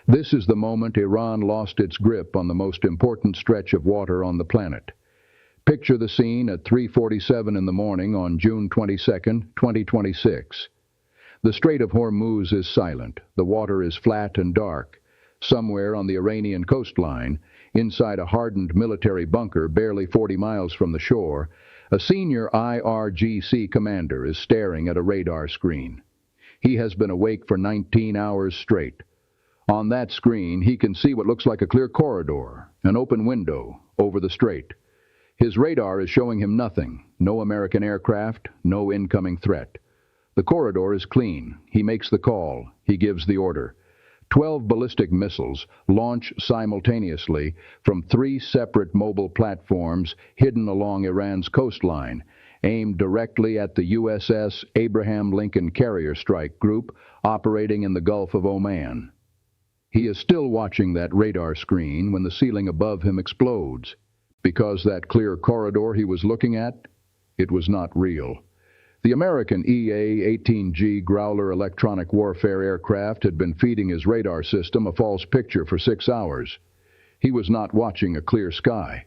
This is the moment Iran lost its grip on the most important stretch of water on the planet. Picture the scene at 3:47 in the morning on June 22, 2026. The Strait of Hormuz is silent. The water is flat and dark. Somewhere on the Iranian coastline, inside a hardened military bunker barely 40 miles from the shore, a senior IRGC commander is staring at a radar screen. He has been awake for 19 hours straight. On that screen, he can see what looks like a clear corridor, an open window over the strait. His radar is showing him nothing, no American aircraft, no incoming threat. The corridor is clean. He makes the call. He gives the order. 12 ballistic missiles launch simultaneously from 3 separate mobile platforms hidden along Iran's coastline, aimed directly at the USS Abraham Lincoln Carrier Strike Group operating in the Gulf of Oman. He is still watching that radar screen when the ceiling above him explodes. Because that clear corridor he was looking at, it was not real. The American EA-18G Growler electronic warfare aircraft had been feeding his radar system a false picture for 6 hours. He was not watching a clear sky.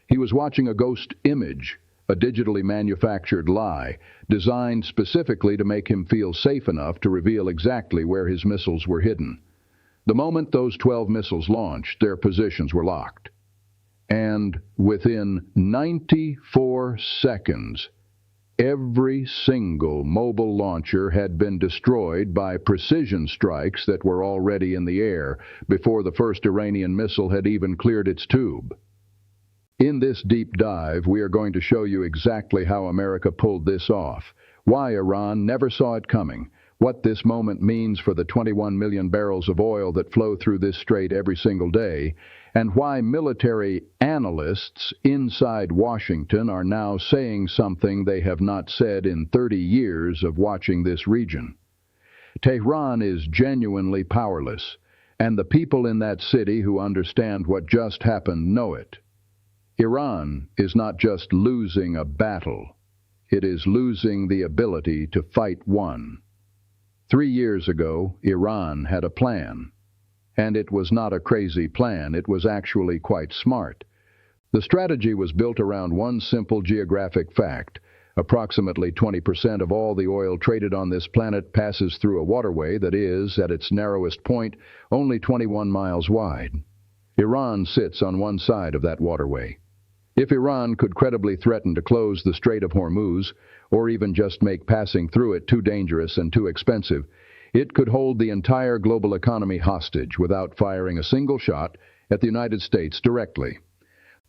He was watching a ghost image, a digitally manufactured lie, designed specifically to make him feel safe enough to reveal exactly where his missiles were hidden. The moment those 12 missiles launched, their positions were locked. And within 94 seconds, every single mobile launcher had been destroyed by precision strikes that were already in the air before the first Iranian missile had even cleared its tube. In this deep dive, we are going to show you exactly how America pulled this off, why Iran never saw it coming, what this moment means for the 21 million barrels of oil that flow through this strait every single day, and why military analysts inside Washington are now saying something they have not said in 30 years of watching this region. Tehran is genuinely powerless, and the people in that city who understand what just happened know it. Iran is not just losing a battle, it is losing the ability to fight one. 3 years ago, Iran had a plan. And it was not a crazy plan, it was actually quite smart. The strategy was built around one simple geographic fact. Approximately 20% of all the oil traded on this planet passes through a waterway that is, at its narrowest point, only 21 miles wide. Iran sits on one side of that waterway. If Iran could credibly threaten to close the Strait of Hormuz, or even just make passing through it too dangerous and too expensive, it could hold the entire global economy hostage without firing a single shot at the United States directly.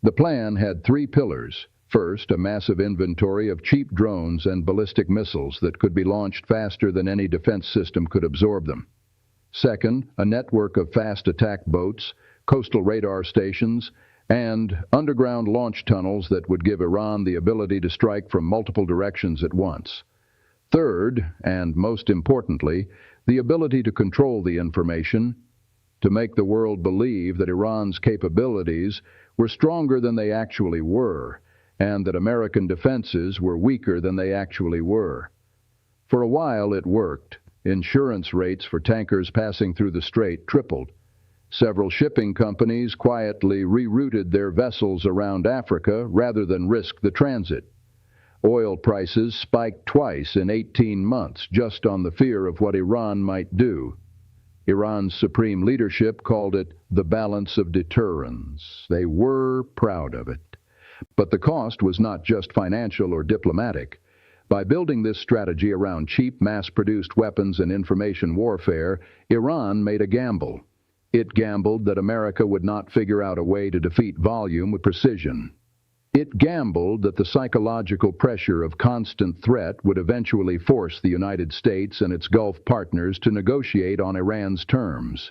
The plan had 3 pillars. First, a massive inventory of cheap drones and ballistic missiles that could be launched faster than any defense system could absorb them. Second, a network of fast attack boats, coastal radar stations, and underground launch tunnels that would give Iran the ability to strike from multiple directions at once. Third, and most importantly, the ability to control the information, to make the world believe that Iran's capabilities were stronger than they actually were, and that American defenses were weaker than they actually were. For a while it worked. Insurance rates for tankers passing through the strait tripled. Several shipping companies quietly rerouted their vessels around Africa rather than risk the transit. Oil prices spiked twice in 18 months just on the fear of what Iran might do. Iran's supreme leadership called it the balance of deterrence. They were proud of it. But the cost was not just financial or diplomatic. By building this strategy around cheap, mass-produced weapons and information warfare, Iran made a gamble. It gambled that America would not figure out a way to defeat volume with precision. It gambled that the psychological pressure of constant threat would eventually force the United States and its Gulf partners to negotiate on Iran's terms.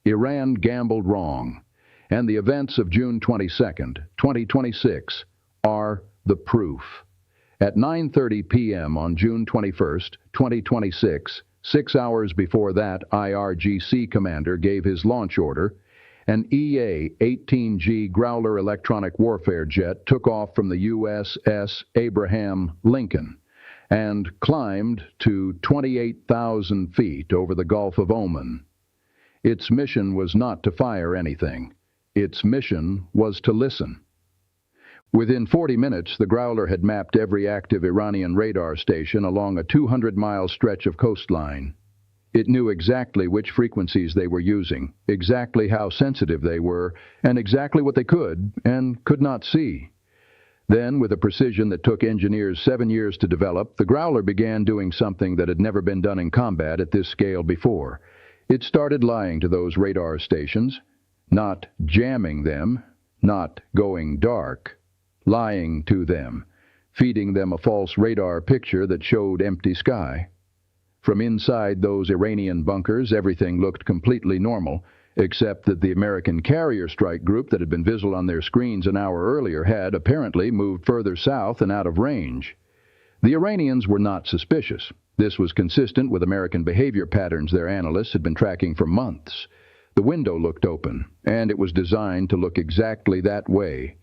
Iran gambled wrong, and the events of June 22, 2026 are the proof. At 9:30 p.m. on June 21, 2026, 6 hours before that IRGC commander gave his launch order, an EA-18G Growler electronic warfare jet took off from the USS Abraham Lincoln and climbed to 28,000 feet over the Gulf of Oman. Its mission was not to fire anything. Its mission was to listen. Within 40 minutes, the Growler had mapped every active Iranian radar station along a 200-mile stretch of coastline. It knew exactly which frequencies they were using, exactly how sensitive they were, and exactly what they could and could not see. Then, with a precision that took engineers 7 years to develop, the Growler began doing something that had never been done in combat at this scale before. It started lying to those radar stations, not jamming them, not going dark, lying to them, feeding them a false radar picture that showed empty sky. From inside those Iranian bunkers, everything looked completely normal, except that the American carrier strike group that had been visible on their screens an hour earlier had apparently moved further south and out of range. The Iranians were not suspicious. This was consistent with American behavior patterns their analysts had been tracking for months. The window looked open, and it was designed to look exactly that way.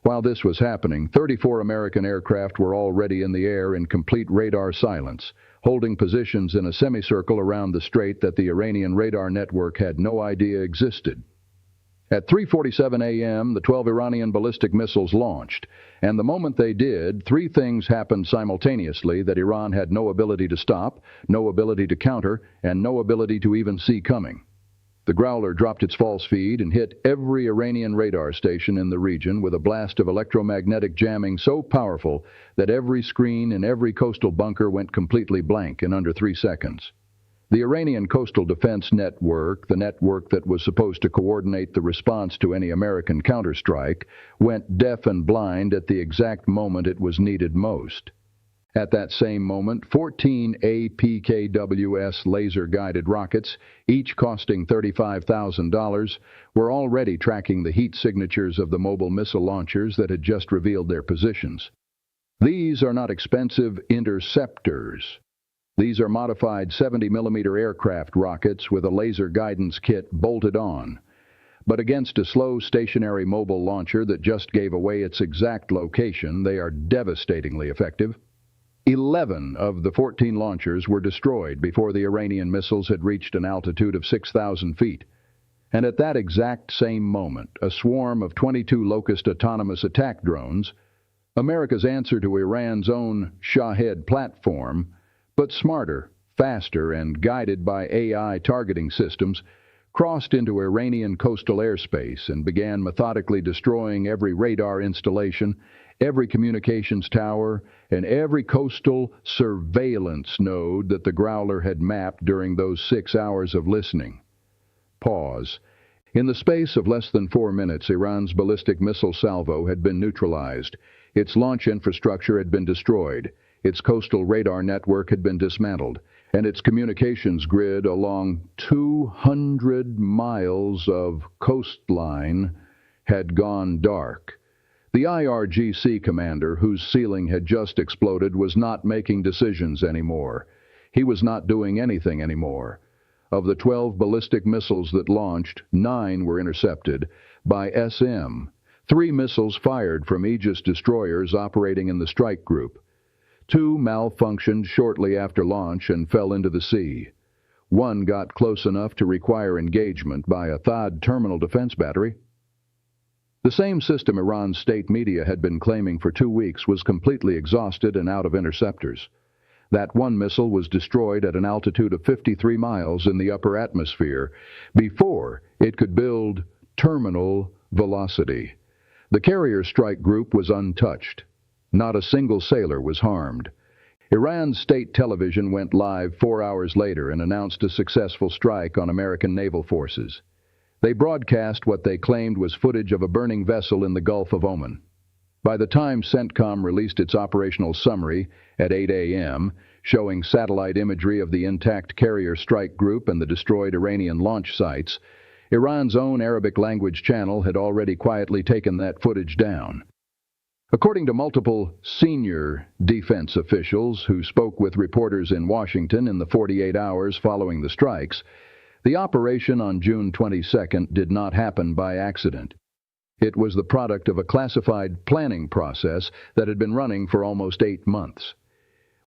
While this was happening, 34 American aircraft were already in the air in complete radar silence, holding positions in a semicircle around the strait that the Iranian radar network had no idea existed. At 3:47 a.m., the 12 Iranian ballistic missiles launched, and the moment they did, three things happened simultaneously that Iran had no ability to stop, no ability to counter, and no ability to even see coming. The Growler dropped its false feed and hit every Iranian radar station in the region with a blast of electromagnetic jamming so powerful that every screen in every coastal bunker went completely blank in under 3 seconds. The Iranian Coastal Defense Network, the network that was supposed to coordinate the response to any American counterstrike, went deaf and blind at the exact moment it was needed most. At that same moment, 14 APKWS laser-guided rockets, each costing $35,000, were already tracking the heat signatures of the mobile missile launchers that had just revealed their positions. These are not expensive interceptors. These are modified 70mm aircraft rockets with a laser guidance kit bolted on. But against a slow, stationary mobile launcher that just gave away its exact location, they are devastatingly effective. 11 of the 14 launchers were destroyed before the Iranian missiles had reached an altitude of 6,000 feet. And at that exact same moment, a swarm of 22 Locust autonomous attack drones, America's answer to Iran's own Shahed platform, but smarter, faster, and guided by AI targeting systems, crossed into Iranian coastal airspace and began methodically destroying every radar installation, every communications tower, and every coastal surveillance node that the Growler had mapped during those 6 hours of listening. Pause. In the space of less than 4 minutes, Iran's ballistic missile salvo had been neutralized. Its launch infrastructure had been destroyed. Its coastal radar network had been dismantled, and its communications grid along 200 miles of coastline had gone dark. The IRGC commander, whose ceiling had just exploded, was not making decisions anymore. He was not doing anything anymore. Of the 12 ballistic missiles that launched, 9 were intercepted by SM, 3 missiles fired from Aegis destroyers operating in the strike group. 2 malfunctioned shortly after launch and fell into the sea. 1 got close enough to require engagement by a THAAD terminal defense battery. The same system Iran's state media had been claiming for 2 weeks was completely exhausted and out of interceptors. That 1 missile was destroyed at an altitude of 53 miles in the upper atmosphere before it could build terminal velocity. The carrier strike group was untouched. Not a single sailor was harmed. Iran's state television went live 4 hours later and announced a successful strike on American naval forces. They broadcast what they claimed was footage of a burning vessel in the Gulf of Oman. By the time CENTCOM released its operational summary at 8 a.m., showing satellite imagery of the intact carrier strike group and the destroyed Iranian launch sites, Iran's own Arabic language channel had already quietly taken that footage down. According to multiple senior defense officials who spoke with reporters in Washington in the 48 hours following the strikes, the operation on June 22nd did not happen by accident. It was the product of a classified planning process that had been running for almost 8 months.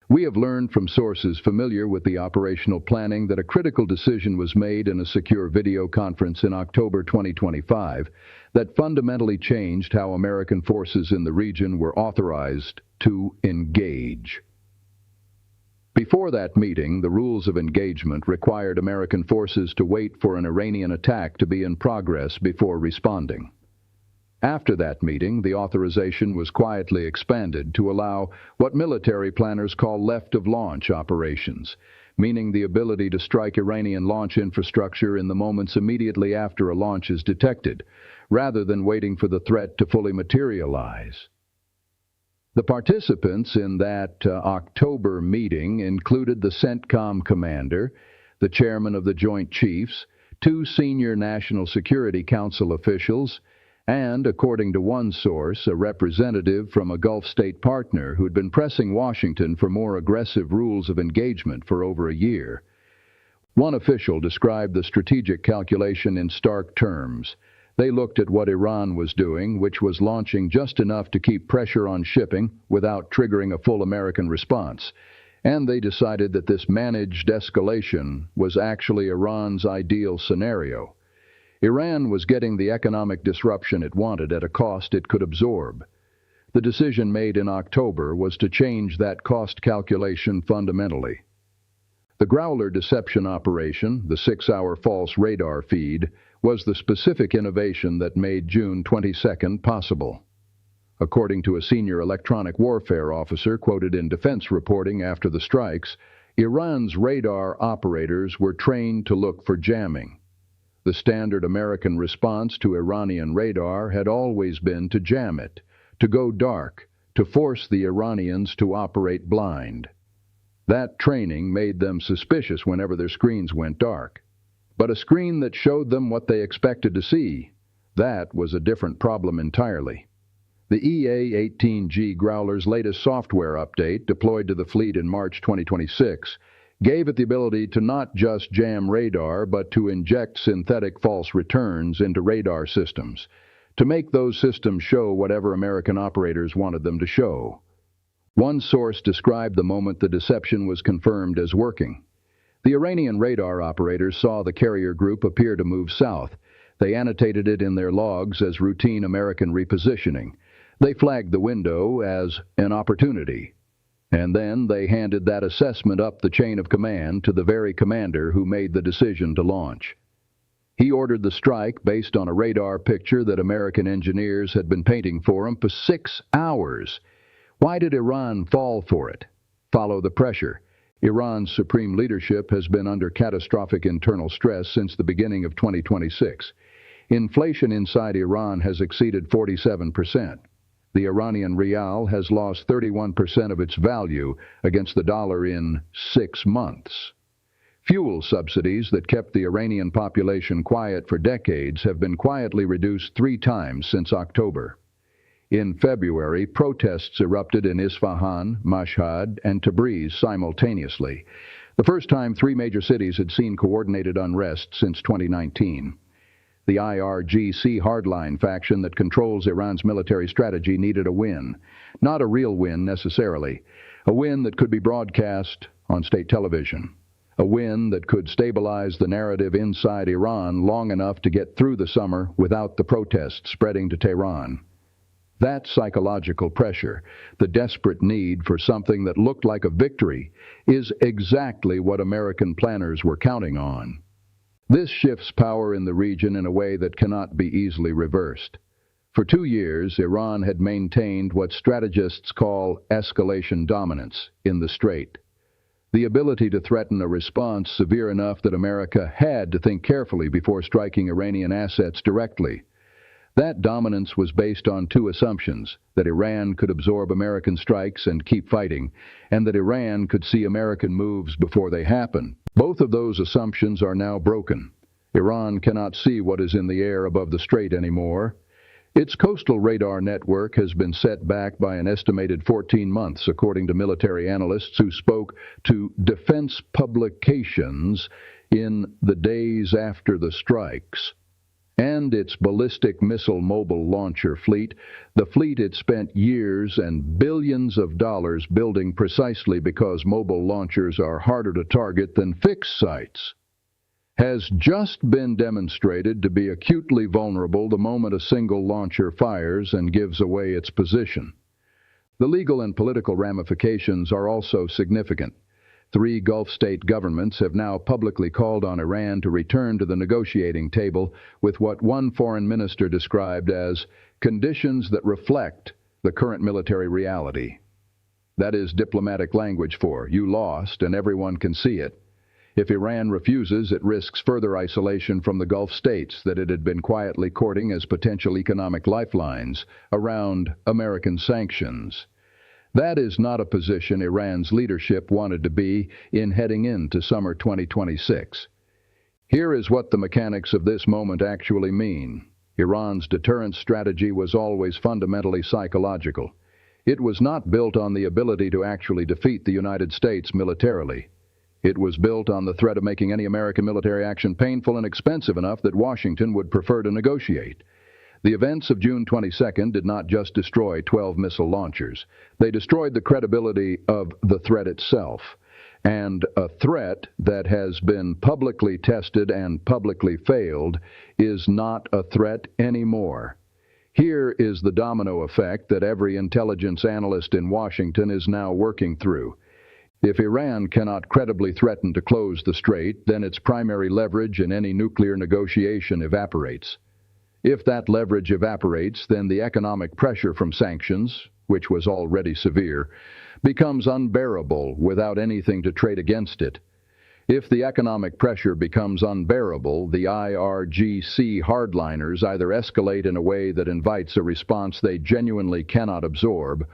We have learned from sources familiar with the operational planning that a critical decision was made in a secure video conference in October 2025 that fundamentally changed how American forces in the region were authorized to engage. Before that meeting, the rules of engagement required American forces to wait for an Iranian attack to be in progress before responding. After that meeting, the authorization was quietly expanded to allow what military planners call left-of-launch operations, meaning the ability to strike Iranian launch infrastructure in the moments immediately after a launch is detected, rather than waiting for the threat to fully materialize. The participants in that October meeting included the CENTCOM commander, the chairman of the Joint Chiefs, two senior National Security Council officials, and, according to one source, a representative from a Gulf state partner who'd been pressing Washington for more aggressive rules of engagement for over a year. One official described the strategic calculation in stark terms. They looked at what Iran was doing, which was launching just enough to keep pressure on shipping without triggering a full American response. And they decided that this managed escalation was actually Iran's ideal scenario. Iran was getting the economic disruption it wanted at a cost it could absorb. The decision made in October was to change that cost calculation fundamentally. The Growler deception operation, the 6-hour false radar feed, was the specific innovation that made June 22nd possible. According to a senior electronic warfare officer quoted in defense reporting after the strikes, Iran's radar operators were trained to look for jamming. The standard American response to Iranian radar had always been to jam it, to go dark, to force the Iranians to operate blind. That training made them suspicious whenever their screens went dark. But a screen that showed them what they expected to see, that was a different problem entirely. The EA-18G Growler's latest software update, deployed to the fleet in March 2026, gave it the ability to not just jam radar, but to inject synthetic false returns into radar systems, to make those systems show whatever American operators wanted them to show. One source described the moment the deception was confirmed as working. The Iranian radar operators saw the carrier group appear to move south. They annotated it in their logs as routine American repositioning. They flagged the window as an opportunity. And then they handed that assessment up the chain of command to the very commander who made the decision to launch. He ordered the strike based on a radar picture that American engineers had been painting for him for 6 hours. Why did Iran fall for it? Follow the pressure. Iran's supreme leadership has been under catastrophic internal stress since the beginning of 2026. Inflation inside Iran has exceeded 47%. The Iranian rial has lost 31% of its value against the dollar in 6 months. Fuel subsidies that kept the Iranian population quiet for decades have been quietly reduced 3 times since October. In February, protests erupted in Isfahan, Mashhad, and Tabriz simultaneously, the first time 3 major cities had seen coordinated unrest since 2019. The IRGC hardline faction that controls Iran's military strategy needed a win. Not a real win necessarily. A win that could be broadcast on state television. A win that could stabilize the narrative inside Iran long enough to get through the summer without the protests spreading to Tehran. That psychological pressure, the desperate need for something that looked like a victory, is exactly what American planners were counting on. This shifts power in the region in a way that cannot be easily reversed. For 2 years, Iran had maintained what strategists call escalation dominance in the Strait. The ability to threaten a response severe enough that America had to think carefully before striking Iranian assets directly. That dominance was based on 2 assumptions: that Iran could absorb American strikes and keep fighting, and that Iran could see American moves before they happen. Both of those assumptions are now broken. Iran cannot see what is in the air above the strait anymore. Its coastal radar network has been set back by an estimated 14 months, according to military analysts who spoke to defense publications in the days after the strikes. and its ballistic missile mobile launcher fleet, the fleet it spent years and billions of dollars building precisely because mobile launchers are harder to target than fixed sites, has just been demonstrated to be acutely vulnerable the moment a single launcher fires and gives away its position. The legal and political ramifications are also significant. 3 Gulf state governments have now publicly called on Iran to return to the negotiating table with what one foreign minister described as conditions that reflect the current military reality. That is diplomatic language for you lost and everyone can see it. If Iran refuses, it risks further isolation from the Gulf states that it had been quietly courting as potential economic lifelines around American sanctions. That is not a position Iran's leadership wanted to be in heading into summer 2026. Here is what the mechanics of this moment actually mean. Iran's deterrence strategy was always fundamentally psychological. It was not built on the ability to actually defeat the United States militarily. It was built on the threat of making any American military action painful and expensive enough that Washington would prefer to negotiate. The events of June 22nd did not just destroy 12 missile launchers. They destroyed the credibility of the threat itself. And a threat that has been publicly tested and publicly failed is not a threat anymore. Here is the domino effect that every intelligence analyst in Washington is now working through. If Iran cannot credibly threaten to close the strait, then its primary leverage in any nuclear negotiation evaporates. If that leverage evaporates, then the economic pressure from sanctions, which was already severe, becomes unbearable without anything to trade against it. If the economic pressure becomes unbearable, the IRGC hardliners either escalate in a way that invites a response they genuinely cannot absorb,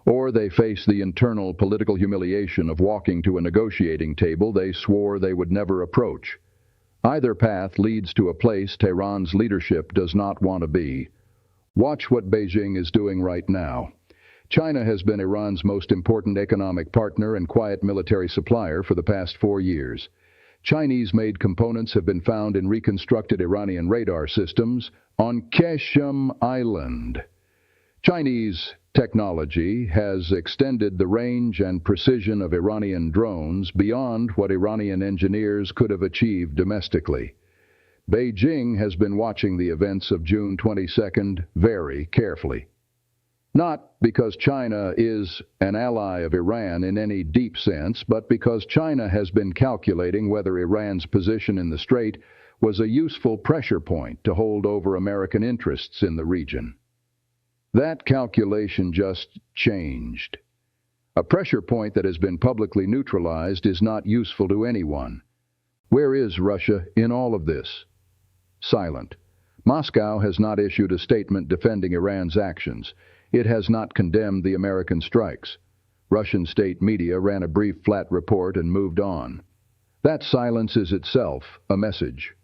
or they face the internal political humiliation of walking to a negotiating table they swore they would never approach. Either path leads to a place Tehran's leadership does not want to be. Watch what Beijing is doing right now. China has been Iran's most important economic partner and quiet military supplier for the past 4 years. Chinese-made components have been found in reconstructed Iranian radar systems on Qeshm Island. Chinese technology has extended the range and precision of Iranian drones beyond what Iranian engineers could have achieved domestically. Beijing has been watching the events of June 22nd very carefully. Not because China is an ally of Iran in any deep sense, but because China has been calculating whether Iran's position in the strait was a useful pressure point to hold over American interests in the region. That calculation just changed. A pressure point that has been publicly neutralized is not useful to anyone. Where is Russia in all of this? Silent. Moscow has not issued a statement defending Iran's actions. It has not condemned the American strikes. Russian state media ran a brief flat report and moved on. That silence is itself a message.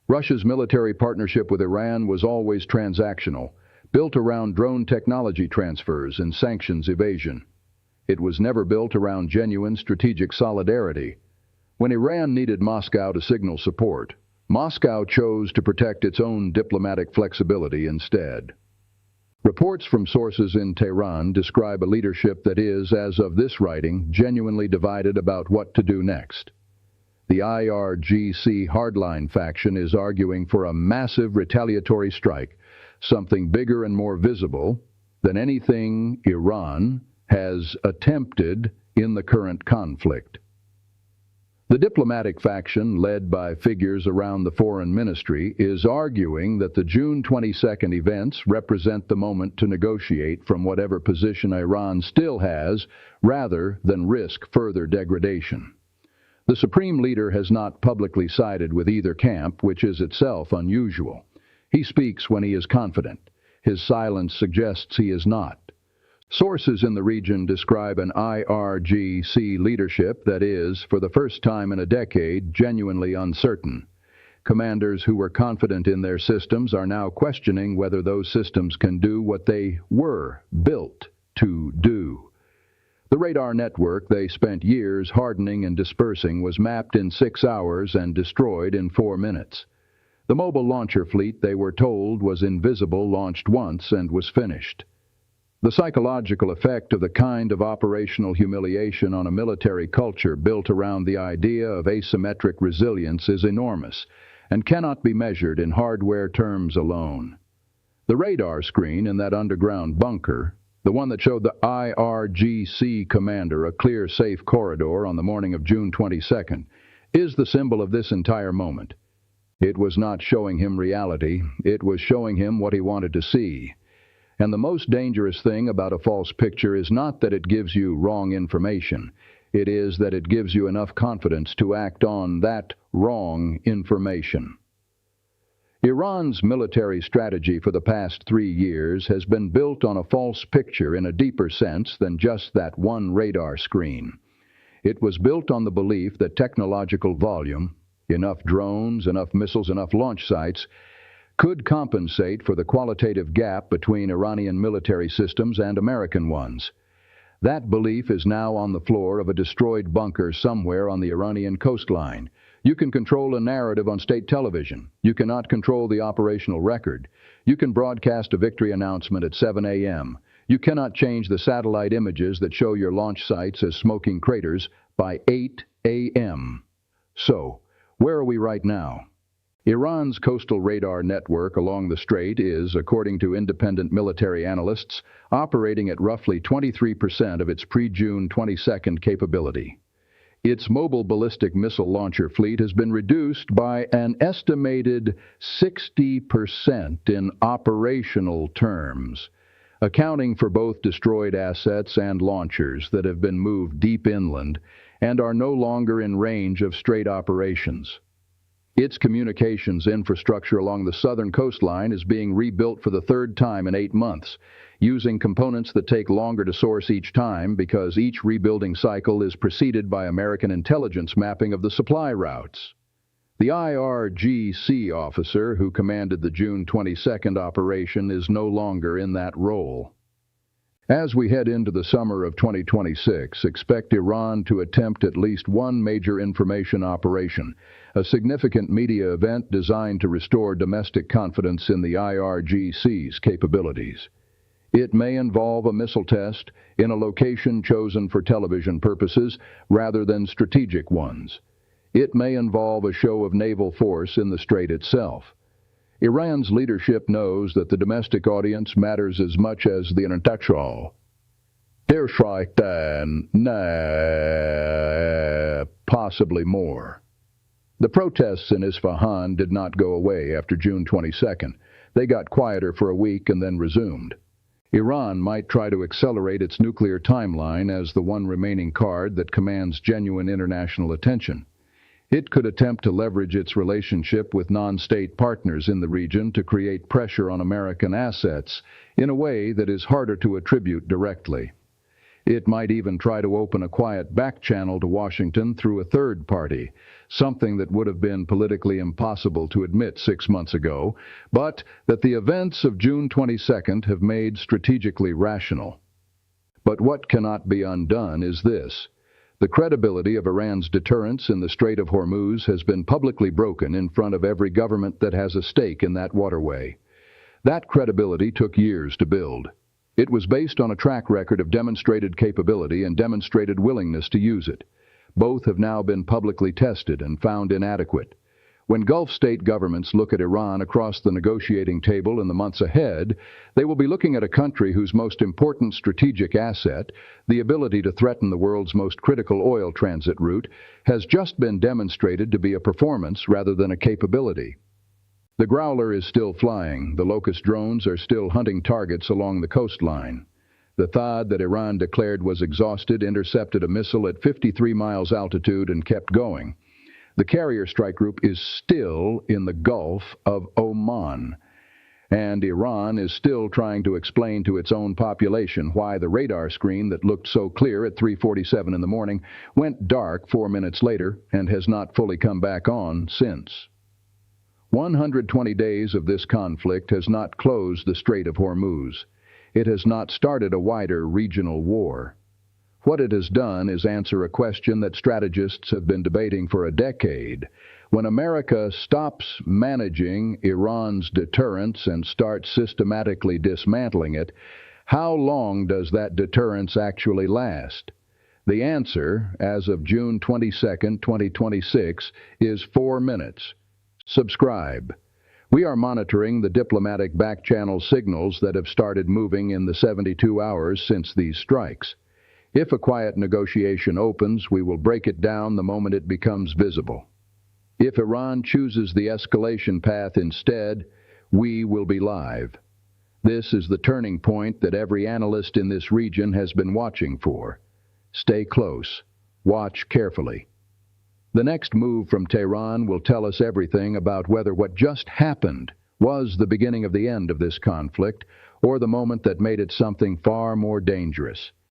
Russia's military partnership with Iran was always transactional, built around drone technology transfers and sanctions evasion. It was never built around genuine strategic solidarity. When Iran needed Moscow to signal support, Moscow chose to protect its own diplomatic flexibility instead. Reports from sources in Tehran describe a leadership that is, as of this writing, genuinely divided about what to do next. The IRGC hardline faction is arguing for a massive retaliatory strike, something bigger and more visible than anything Iran has attempted in the current conflict. The diplomatic faction, led by figures around the foreign ministry, is arguing that the June 22nd events represent the moment to negotiate from whatever position Iran still has, rather than risk further degradation. The supreme leader has not publicly sided with either camp, which is itself unusual. He speaks when he is confident. His silence suggests he is not. Sources in the region describe an IRGC leadership that is, for the first time in a decade, genuinely uncertain. Commanders who were confident in their systems are now questioning whether those systems can do what they were built to do. The radar network they spent years hardening and dispersing was mapped in 6 hours and destroyed in 4 minutes. The mobile launcher fleet, they were told, was invisible, launched once, and was finished. The psychological effect of the kind of operational humiliation on a military culture built around the idea of asymmetric resilience is enormous and cannot be measured in hardware terms alone. The radar screen in that underground bunker, the one that showed the IRGC commander a clear, safe corridor on the morning of June 22nd, is the symbol of this entire moment. It was not showing him reality, it was showing him what he wanted to see. And the most dangerous thing about a false picture is not that it gives you wrong information. It is that it gives you enough confidence to act on that wrong information. Iran's military strategy for the past 3 years has been built on a false picture in a deeper sense than just that one radar screen. It was built on the belief that technological volume, enough drones, enough missiles, enough launch sites, could compensate for the qualitative gap between Iranian military systems and American ones. That belief is now on the floor of a destroyed bunker somewhere on the Iranian coastline. You can control a narrative on state television. You cannot control the operational record. You can broadcast a victory announcement at 7 a.m. You cannot change the satellite images that show your launch sites as smoking craters by 8 a.m. So, where are we right now? Iran's coastal radar network along the strait is, according to independent military analysts, operating at roughly 23% of its pre-June 22nd capability. Its mobile ballistic missile launcher fleet has been reduced by an estimated 60% in operational terms, accounting for both destroyed assets and launchers that have been moved deep inland and are no longer in range of strait operations. Its communications infrastructure along the southern coastline is being rebuilt for the third time in 8 months, using components that take longer to source each time because each rebuilding cycle is preceded by American intelligence mapping of the supply routes. The IRGC officer who commanded the June 22nd operation is no longer in that role. As we head into the summer of 2026, expect Iran to attempt at least one major information operation, a significant media event designed to restore domestic confidence in the IRGC's capabilities. It may involve a missile test in a location chosen for television purposes rather than strategic ones. It may involve a show of naval force in the strait itself. Iran's leadership knows that the domestic audience matters as much as the international. Possibly more. The protests in Isfahan did not go away after June 22nd. They got quieter for a week and then resumed. Iran might try to accelerate its nuclear timeline as the one remaining card that commands genuine international attention. It could attempt to leverage its relationship with non-state partners in the region to create pressure on American assets in a way that is harder to attribute directly. It might even try to open a quiet back channel to Washington through a third party, something that would have been politically impossible to admit 6 months ago, but that the events of June 22nd have made strategically rational. But what cannot be undone is this. The credibility of Iran's deterrence in the Strait of Hormuz has been publicly broken in front of every government that has a stake in that waterway. That credibility took years to build. It was based on a track record of demonstrated capability and demonstrated willingness to use it. Both have now been publicly tested and found inadequate. When Gulf state governments look at Iran across the negotiating table in the months ahead, they will be looking at a country whose most important strategic asset, the ability to threaten the world's most critical oil transit route, has just been demonstrated to be a performance rather than a capability. The Growler is still flying. The Locust drones are still hunting targets along the coastline. The THAAD that Iran declared was exhausted intercepted a missile at 53 miles altitude and kept going. The carrier strike group is still in the Gulf of Oman, and Iran is still trying to explain to its own population why the radar screen that looked so clear at 3:47 in the morning went dark 4 minutes later and has not fully come back on since. 120 days of this conflict has not closed the Strait of Hormuz. It has not started a wider regional war. What it has done is answer a question that strategists have been debating for a decade. When America stops managing Iran's deterrence and starts systematically dismantling it, how long does that deterrence actually last? The answer, as of June 22, 2026, is 4 minutes. Subscribe. We are monitoring the diplomatic back-channel signals that have started moving in the 72 hours since these strikes. If a quiet negotiation opens, we will break it down the moment it becomes visible. If Iran chooses the escalation path instead, we will be live. This is the turning point that every analyst in this region has been watching for. Stay close. Watch carefully. The next move from Tehran will tell us everything about whether what just happened was the beginning of the end of this conflict or the moment that made it something far more dangerous.